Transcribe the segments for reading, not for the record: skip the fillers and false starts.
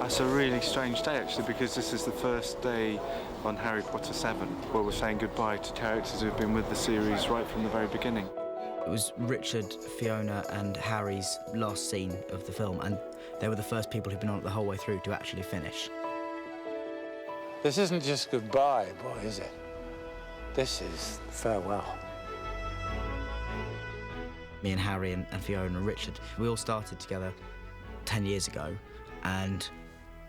It's a really strange day, actually, because this is the first day on Harry Potter 7 where we're saying goodbye to characters who've been with the series right from the very beginning. It was Richard, Fiona and Harry's last scene of the film, and they were the first people who'd been on it the whole way through to actually finish. This isn't just goodbye, boy, is it? This is farewell. Me and Harry and Fiona and Richard, we all started together 10 years ago, and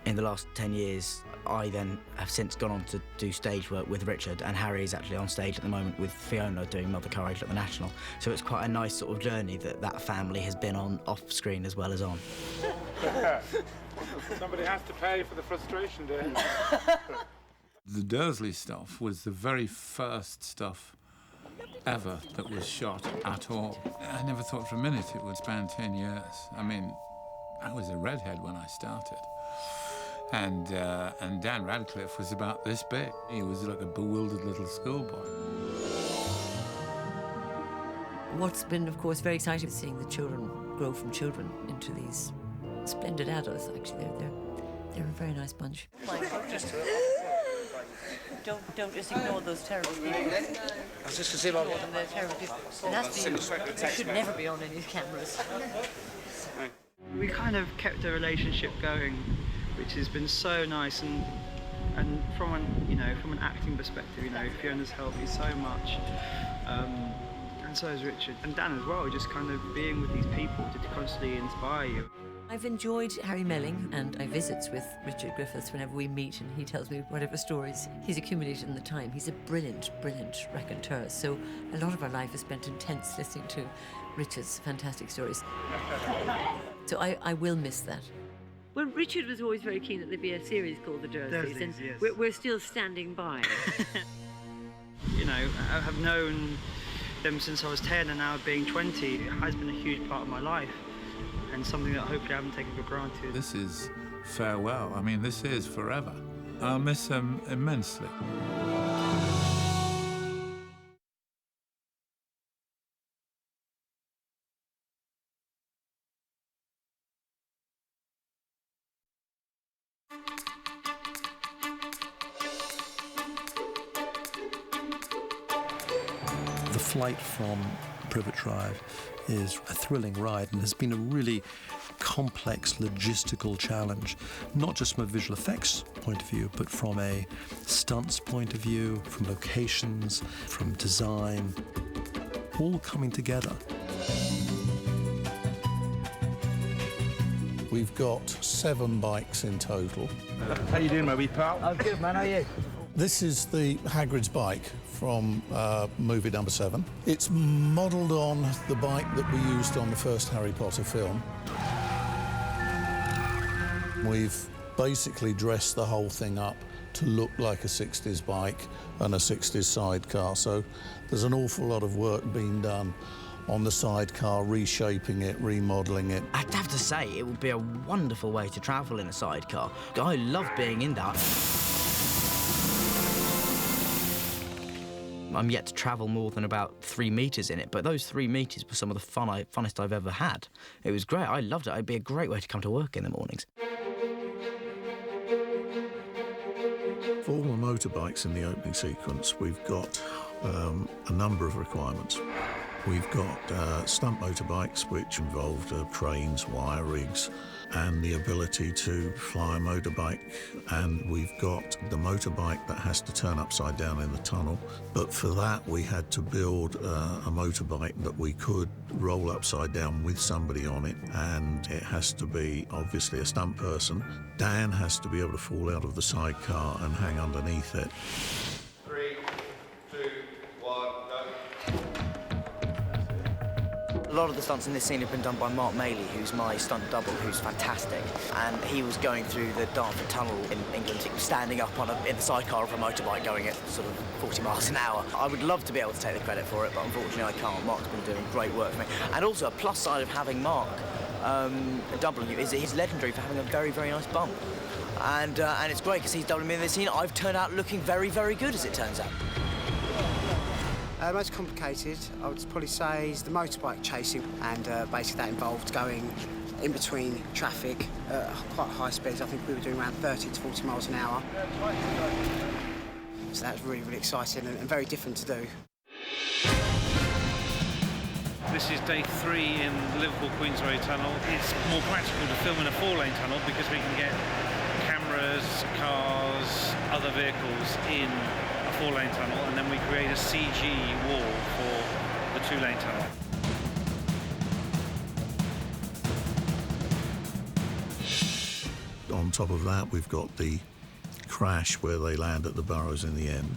in the last 10 years, I then have since gone on to do stage work with Richard, and Harry is actually on stage at the moment with Fiona doing Mother Courage at the National. So it's quite a nice sort of journey that family has been on off-screen as well as on. Somebody has to pay for the frustration, dear. The Dursley stuff was the very first stuff ever that was shot at all. I never thought for a minute it would span 10 years. I mean, I was a redhead when I started. And Dan Radcliffe was about this big. He was like a bewildered little schoolboy. What's been, of course, very exciting is seeing the children grow from children into these splendid adults. Actually, they're a very nice bunch. Don't just ignore those terrible people. I was just to see about them. They're terrible people. They should never be on any cameras. We kind of kept a relationship going, which has been so nice, and from an acting perspective, Fiona's helped me so much, and so has Richard and Dan as well. Just kind of being with these people to constantly inspire you. I've enjoyed Harry Melling, and I visit with Richard Griffiths whenever we meet, and he tells me whatever stories he's accumulated in the time. He's a brilliant, brilliant raconteur, so a lot of our life is spent intense listening to Richard's fantastic stories. So I will miss that. Well, Richard was always very keen that there be a series called The Dursleys, and yes. we're still standing by. I have known them since I was 10, and now being 20, it has been a huge part of my life, and something that hopefully I haven't taken for granted. This is farewell. I mean, this is forever. I'll miss them immensely. The flight from Privet Drive is a thrilling ride and has been a really complex logistical challenge, not just from a visual effects point of view, but from a stunts point of view, from locations, from design, all coming together. We've got 7 bikes in total. How you doing, my wee pal? I'm good, man. How are you? This is the Hagrid's bike from movie number 7. It's modelled on the bike that we used on the first Harry Potter film. We've basically dressed the whole thing up to look like a 60s bike and a 60s sidecar, so there's an awful lot of work being done on the sidecar, reshaping it, remodelling it. I'd have to say, it would be a wonderful way to travel in a sidecar. I love being in that. I'm yet to travel more than about 3 metres in it, but those 3 metres were some of the funnest I've ever had. It was great. I loved it. It'd be a great way to come to work in the mornings. For all the motorbikes in the opening sequence, we've got a number of requirements. We've got stunt motorbikes, which involved trains, wire rigs, and the ability to fly a motorbike. And we've got the motorbike that has to turn upside down in the tunnel. But for that, we had to build a motorbike that we could roll upside down with somebody on it. And it has to be, obviously, a stunt person. Dan has to be able to fall out of the sidecar and hang underneath it. 3, 2, 1, go. A lot of the stunts in this scene have been done by Mark Maley, who's my stunt double, who's fantastic. And he was going through the Dartford Tunnel in England, standing up in the sidecar of a motorbike going at sort of 40 miles an hour. I would love to be able to take the credit for it, but unfortunately I can't. Mark's been doing great work for me. And also a plus side of having Mark doubling you is that he's legendary for having a very, very nice bump. And it's great because he's doubling me in this scene. I've turned out looking very, very good, as it turns out. Most complicated, I would probably say, is the motorbike chasing, and basically that involved going in between traffic at quite high speeds. I think we were doing around 30 to 40 miles an hour. So that was really, really exciting and very different to do. This is day 3 in the Liverpool Queensway Tunnel. It's more practical to film in a 4-lane tunnel because we can get cameras, cars, other vehicles in a 4-lane tunnel, and then we create a CG wall for the 2-lane tunnel. On top of that, we've got the crash where they land at the Burrows in the end.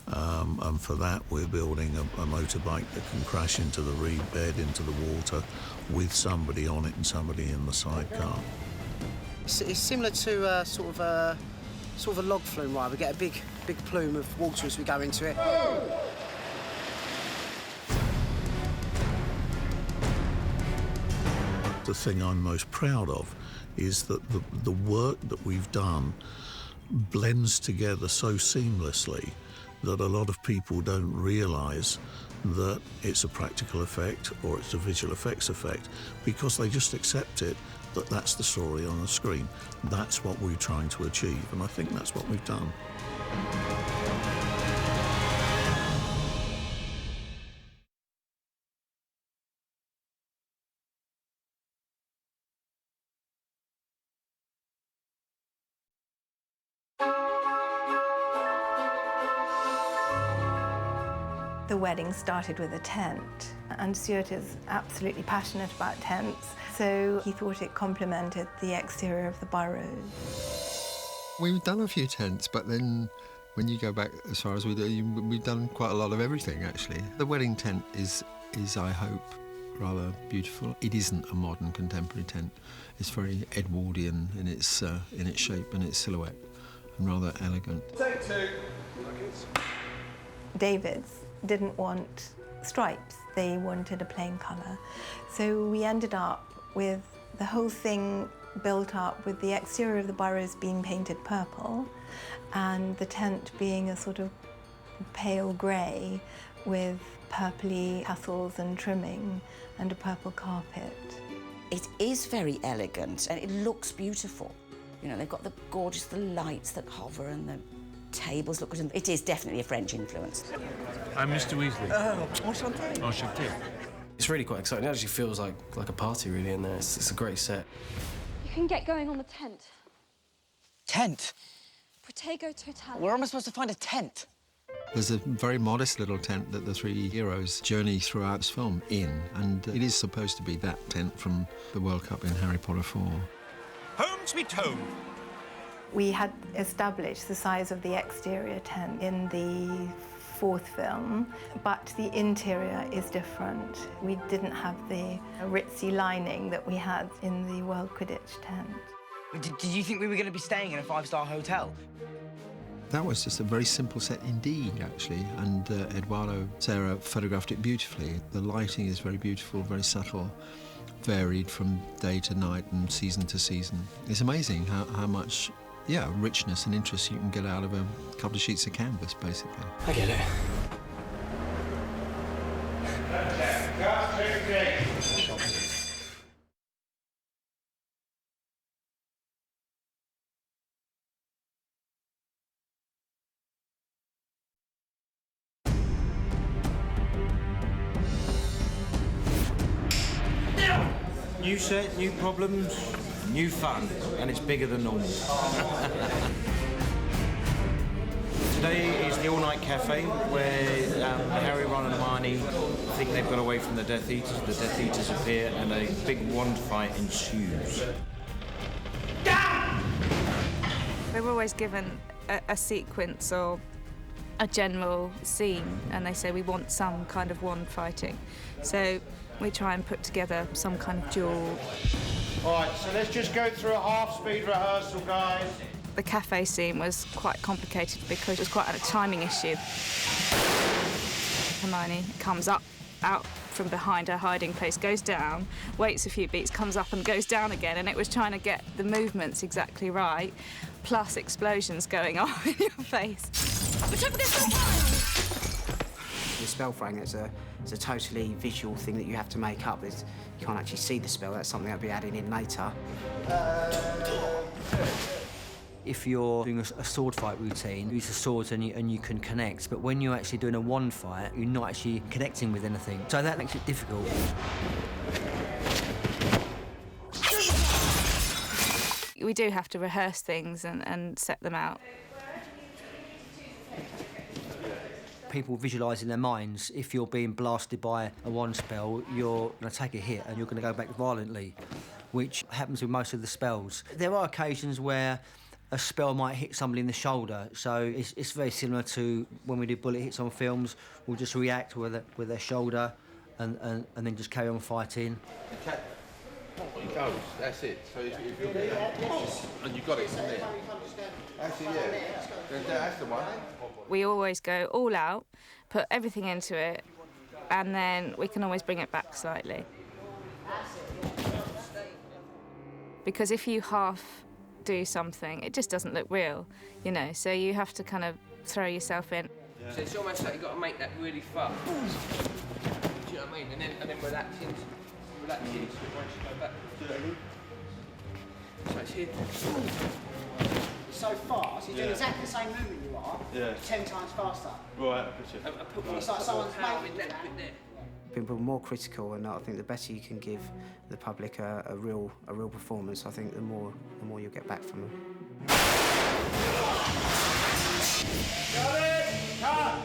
And for that, we're building a motorbike that can crash into the reed bed, into the water, with somebody on it and somebody in the sidecar. It's similar to sort of a log flume ride. We get a big plume of water as we go into it. The thing I'm most proud of is that the work that we've done blends together so seamlessly that a lot of people don't realise that it's a practical effect or it's a visual effects effect, because they just accept it that that's the story on the screen. That's what we're trying to achieve, and I think that's what we've done. The wedding started with a tent, and Stuart is absolutely passionate about tents, so he thought it complemented the exterior of the Burrows. We've done a few tents, but then when you go back as far as we do, we've done quite a lot of everything, actually. The wedding tent is, I hope, rather beautiful. It isn't a modern contemporary tent. It's very Edwardian in its shape and its silhouette, and rather elegant. Take 2. David's didn't want stripes, they wanted a plain colour. So we ended up with the whole thing built up with the exterior of the Burrows being painted purple and the tent being a sort of pale grey with purpley tassels and trimming and a purple carpet. It is very elegant and it looks beautiful. You know, they've got the gorgeous, the lights that hover and the tables look good. It is definitely a French influence. I'm Mr. Weasley. Enchanté. Enchanté. It's really quite exciting. It actually feels like a party, really, in there. It's a great set. You can get going on the tent. Tent? Protego Total. Where am I supposed to find a tent? There's a very modest little tent that the 3 heroes journey throughout this film in, and it is supposed to be that tent from the World Cup in Harry Potter 4. Home sweet home. We had established the size of the exterior tent in the 4th film, but the interior is different. We didn't have the ritzy lining that we had in the World Quidditch tent. Did you think we were going to be staying in a 5-star hotel? That was just a very simple set indeed, actually, and Eduardo Serra photographed it beautifully. The lighting is very beautiful, very subtle, varied from day to night and season to season. It's amazing how much richness and interest you can get out of a couple of sheets of canvas, basically. I get it. New set, new problems, new fun, and it's bigger than normal. Today is the all-night cafe where Harry, Ron and Hermione think they've got away from the Death Eaters. The Death Eaters appear and a big wand fight ensues. They were always given a sequence or a general scene, and they say we want some kind of wand fighting. So we try and put together some kind of duel. All right, so let's just go through a half-speed rehearsal, guys. The cafe scene was quite complicated because it was quite a timing issue. Hermione comes up, out from behind her hiding place, goes down, waits a few beats, comes up and goes down again, and it was trying to get the movements exactly right, plus explosions going on in your face. We're spell throwing. It's a totally visual thing that you have to make up. You can't actually see the spell. That's something I'll be adding in later. If you're doing a sword fight routine, you use the swords and you can connect, but when you're actually doing a wand fight, you're not actually connecting with anything. So that makes it difficult. We do have to rehearse things and set them out. People visualise in their minds, if you're being blasted by a wand spell, you're going to take a hit and you're going to go back violently, which happens with most of the spells. There are occasions where a spell might hit somebody in the shoulder, so it's very similar to when we do bullet hits on films. We'll just react with their shoulder and then just carry on fighting. It goes, that's it. So if you're and you've got it from there. Actually, yeah, that's the one. We always go all out, put everything into it, and then we can always bring it back slightly. Because if you half do something, it just doesn't look real, you know, so you have to kind of throw yourself in. Yeah. So it's almost like you've got to make that really fast. Do you know what I mean? And then relax into it once you go back. So it's here. It's so fast, you're doing exactly the same movement you are, 10 times faster. Right, I put it's like someone's making that. People are more critical, and I think the better you can give the public a real performance, I think the more you'll get back from them. Got it! Cut!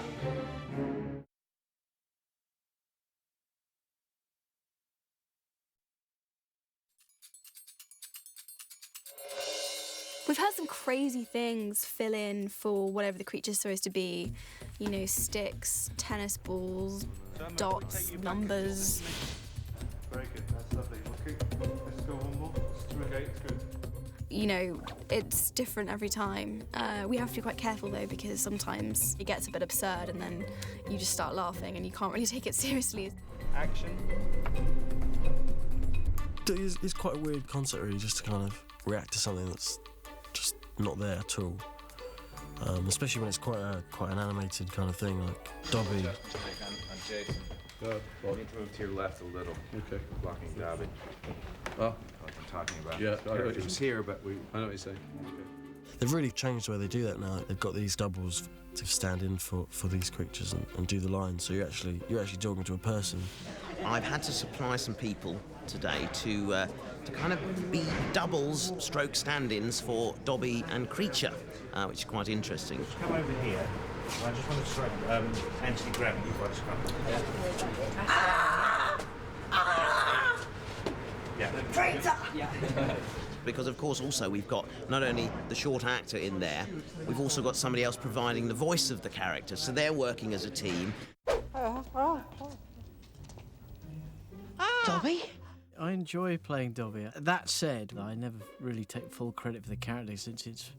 We've had some crazy things fill in for whatever the creature's supposed to be. You know, sticks, tennis balls, dots, numbers. Very good, that's lovely. Let's go one more. Okay, it's good. You know, it's different every time. We have to be quite careful though, because sometimes it gets a bit absurd and then you just start laughing and you can't really take it seriously. Action. It's quite a weird concept really, just to kind of react to something that's just not there at all. Especially when it's quite an animated kind of thing, like Dobby. And Jason. You need to move to your left a little. Okay. Blocking Dobby. Oh. Like I'm talking about. Yeah, It was here, but I know what you're saying. They've really changed the way they do that now. They've got these doubles to stand in for these creatures and do the lines, so you're actually talking to a person. I've had to supply some people today to kind of be doubles stroke stand-ins for Dobby and Creature, which is quite interesting. Come over here. I just want to try anti-gravity before I Yeah. Because of course also we've got not only the short actor in there, we've also got somebody else providing the voice of the character, so they're working as a team. Dobby? I enjoy playing Dobby. That said, I never really take full credit for the character, since it's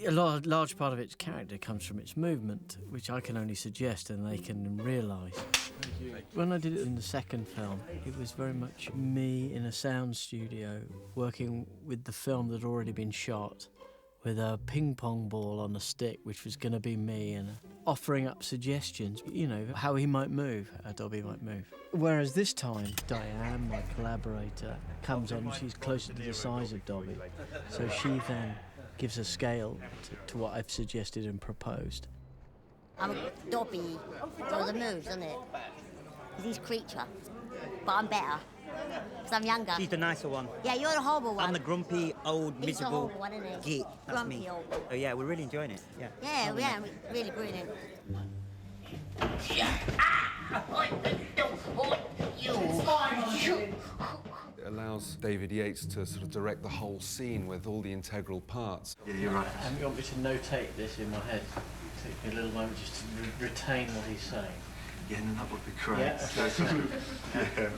a large part of its character comes from its movement, which I can only suggest and they can realise. When I did it in the second film, it was very much me in a sound studio working with the film that had already been shot, with a ping-pong ball on a stick, which was going to be me, and offering up suggestions, you know, how he might move, how Dobby might move. Whereas this time, Diane, my collaborator, comes on and she's closer to the size of Dobby, so she then gives a scale to what I've suggested and proposed. I'm a Dobby, so the moves, isn't it? He's Creature, but I'm better, because I'm younger. She's the nicer one. Yeah, you're the horrible one. I'm the grumpy, old, He's miserable the horrible one, isn't he? git. That's Grumpy me. old. Oh yeah, we're really enjoying it. Yeah. Yeah, really brilliant. It allows David Yates to sort of direct the whole scene with all the integral parts. Yeah, you're right. And you want me to notate this in my head? Take me a little moment just to retain what he's saying. Yeah, no, that would be great. Yeah.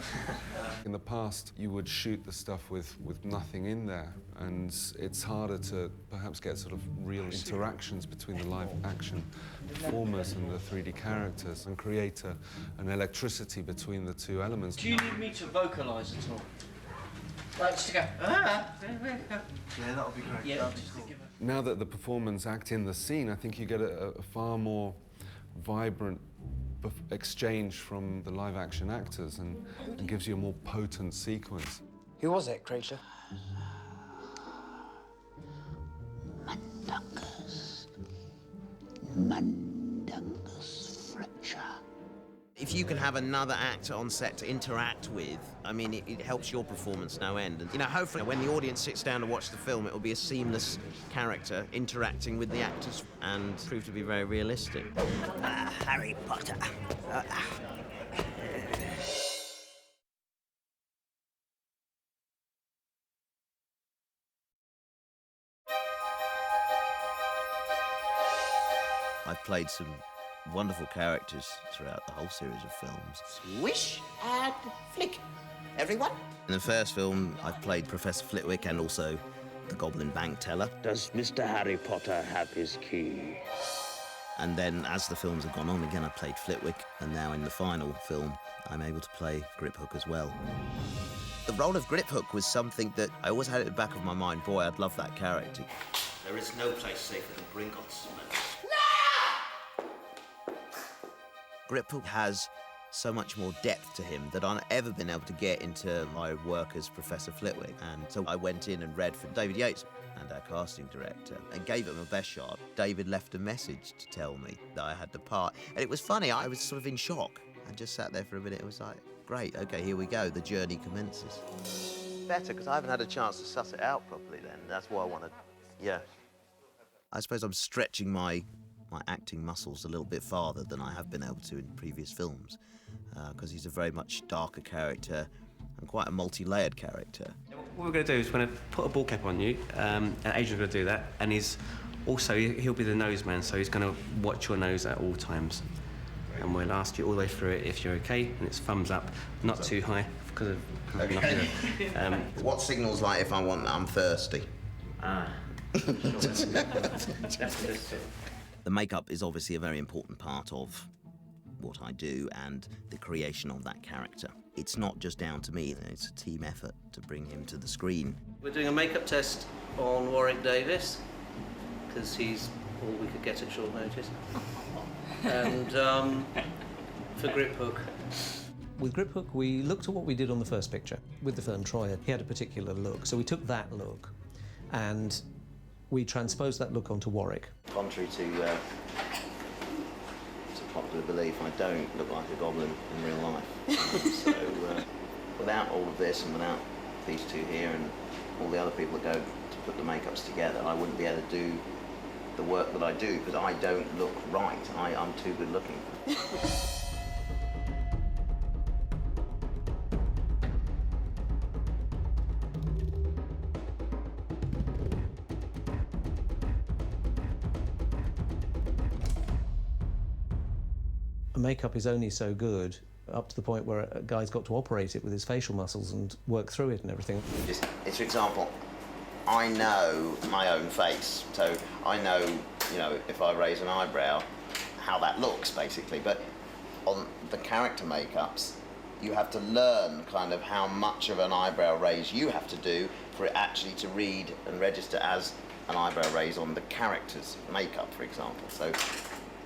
In the past, you would shoot the stuff with nothing in there, and it's harder to perhaps get sort of real interactions between the live action performers and the 3D characters, and create an electricity between the two elements. Do you need me to vocalise at all? Like just to go, Yeah, that would be great. Yeah, Now that the performers act in the scene, I think you get a far more vibrant exchange from the live action actors and gives you a more potent sequence. Who was it, Creature? Mundungus Fletcher. If you can have another actor on set to interact with, I mean, it helps your performance no end. And, you know, hopefully when the audience sits down to watch the film, it will be a seamless character interacting with the actors and prove to be very realistic. Harry Potter. I've played some wonderful characters throughout the whole series of films. Swish and flick. Everyone? In the first film, I've played Professor Flitwick and also the Goblin Bank Teller. Does Mr. Harry Potter have his key? And then, as the films have gone on, again, I played Flitwick, and now in the final film, I'm able to play Griphook as well. The role of Griphook was something that I always had at the back of my mind. Boy, I'd love that character. There is no place safer than Gringotts. Griphook has so much more depth to him that I've ever been able to get into my work as Professor Flitwick. And so I went in and read for David Yates and our casting director and gave it my best shot. David left a message to tell me that I had the part. And it was funny, I was sort of in shock. I just sat there for a minute. It was like, great, okay, here we go. The journey commences. Better, because I haven't had a chance to suss it out properly then. That's why I want to, yeah. I suppose I'm stretching my acting muscles a little bit farther than I have been able to in previous films, because he's a very much darker character and quite a multi-layered character. What we're going to do is we're going to put a ball cap on you, and Adrian's going to do that, and he'll be the nose man, so he's going to watch your nose at all times. And we'll ask you all the way through it if you're okay, and it's thumbs up, not too high, because of nothing. What signals like if I'm thirsty? The makeup is obviously a very important part of what I do and the creation of that character. It's not just down to me, it's a team effort to bring him to the screen. We're doing a makeup test on Warwick Davis, because he's all we could get at short notice. And for Griphook. With Griphook, we looked at what we did on the first picture. With the film Troy, he had a particular look, so we took that look and we transposed that look onto Warwick. Contrary to popular belief, I don't look like a goblin in real life. So without all of this and without these two here and all the other people that go to put the makeups together, I wouldn't be able to do the work that I do, because I don't look right. I'm too good looking. Makeup is only so good up to the point where a guy's got to operate it with his facial muscles and work through it and everything. It's for example, I know my own face, so I know, if I raise an eyebrow, how that looks, basically. But on the character makeups, you have to learn kind of how much of an eyebrow raise you have to do for it actually to read and register as an eyebrow raise on the character's makeup, for example. So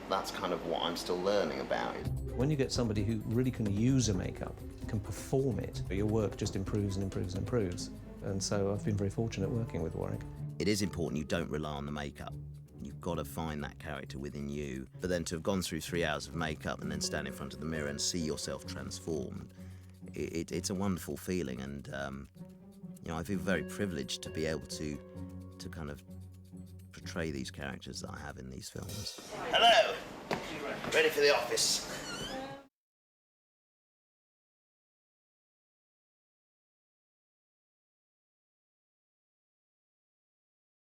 that's kind of what I'm still learning about. When you get somebody who really can use a makeup, can perform it, your work just improves and improves and improves. And so I've been very fortunate working with Warwick. It is important you don't rely on the makeup. You've got to find that character within you. But then to have gone through 3 hours of makeup and then stand in front of the mirror and see yourself transformed, it's a wonderful feeling. And I feel very privileged to be able to kind of portray these characters that I have in these films. Hello. Ready for the office.